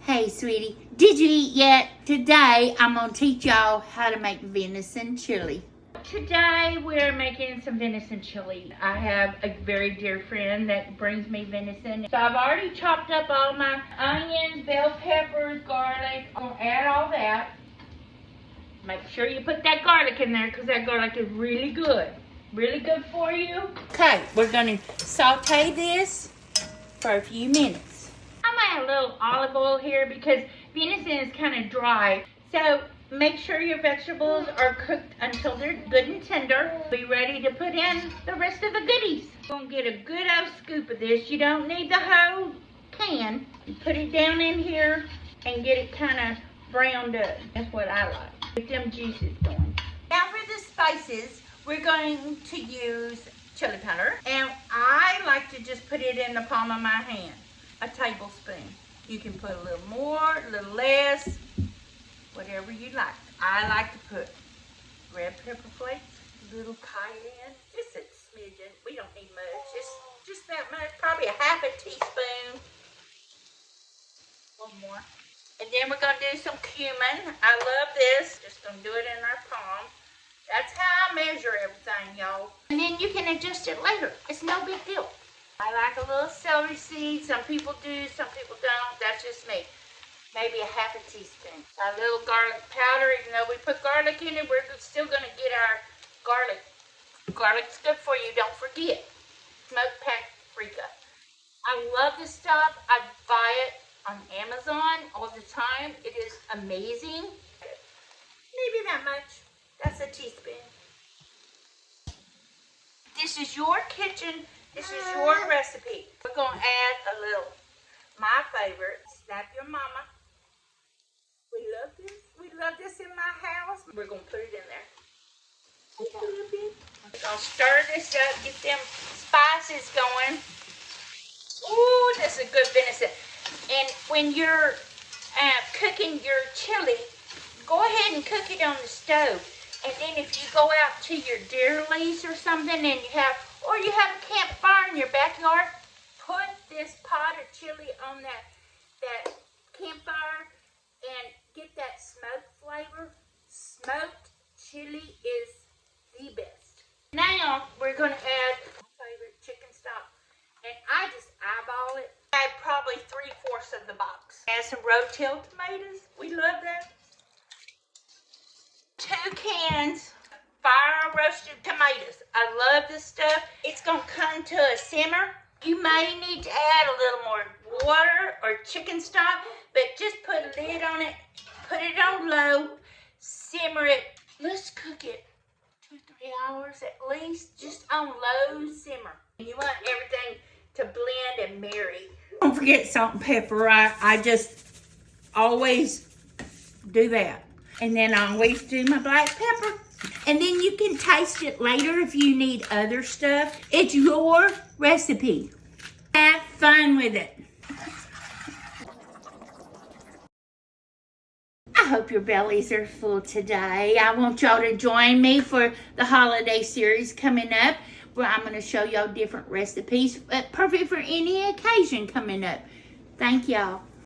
Hey, sweetie, did you eat yet? Today, I'm going to teach y'all how to make venison chili. Today, we're making some venison chili. I have a very dear friend that brings me venison. So I've already chopped up all my onions, bell peppers, garlic. I'm going to add all that. Make sure you put that garlic in there because that garlic is really good. Really good for you. Okay, we're going to saute this for a few minutes. I'm going to add a little olive oil here because venison is kind of dry. So make sure your vegetables are cooked until they're good and tender. Be ready to put in the rest of the goodies. You're going to get a good old scoop of this. You don't need the whole can. Put it down in here and get it kind of browned up. That's what I like. Get them juices going. Now for the spices, we're going to use chili powder. And I like to just put it in the palm of my hand. A tablespoon. You can put a little more, a little less, whatever you like. I like to put red pepper flakes, a little cayenne, just a smidgen. We don't need much, just that much, probably a half a teaspoon. A little more. And then we're gonna do some cumin. I love this. Just gonna do it in our palm. That's how I measure everything, y'all. And then you can adjust it later. It's no big deal. I like a little celery seed. Some people do, some people don't. That's just me. Maybe a half a teaspoon. A little garlic powder. Even though we put garlic in it, we're still going to get our garlic. Garlic's good for you, don't forget. Smoked paprika. I love this stuff. I buy it on Amazon all the time. It is amazing. Maybe that much. That's a teaspoon. This is your kitchen. This is your recipe. We're going to add a little, my favorite, Snap Your Mama. We love this. We love this in my house. We're going to put it in there. Just a little bit. We're going to stir this up, get them spices going. Ooh, this is good venison. And when you're cooking your chili, go ahead and cook it on the stove. And then if you go out to your deer lease or something and you have a campfire in your backyard, put this pot of chili on that campfire and get that smoked flavor. Smoked chili is the best. Now we're going to add my favorite chicken stock. And I just eyeball it. I add probably 3/4 of the box. Add some Rotel tomatoes. We love that. 2 cans fire roasted tomatoes. I love this stuff. It's going to come to a simmer. You may need to add a little more water or chicken stock, but just put a lid on it, put it on low, simmer it. Let's cook it 2-3 hours at least, just on low simmer. You want everything to blend and marry. Don't forget salt and pepper. I just always do that. And then I always do my black pepper. And then you can taste it later if you need other stuff. It's your recipe. Have fun with it. I hope your bellies are full today. I want y'all to join me for the holiday series coming up, where I'm going to show y'all different recipes, perfect for any occasion coming up. Thank y'all.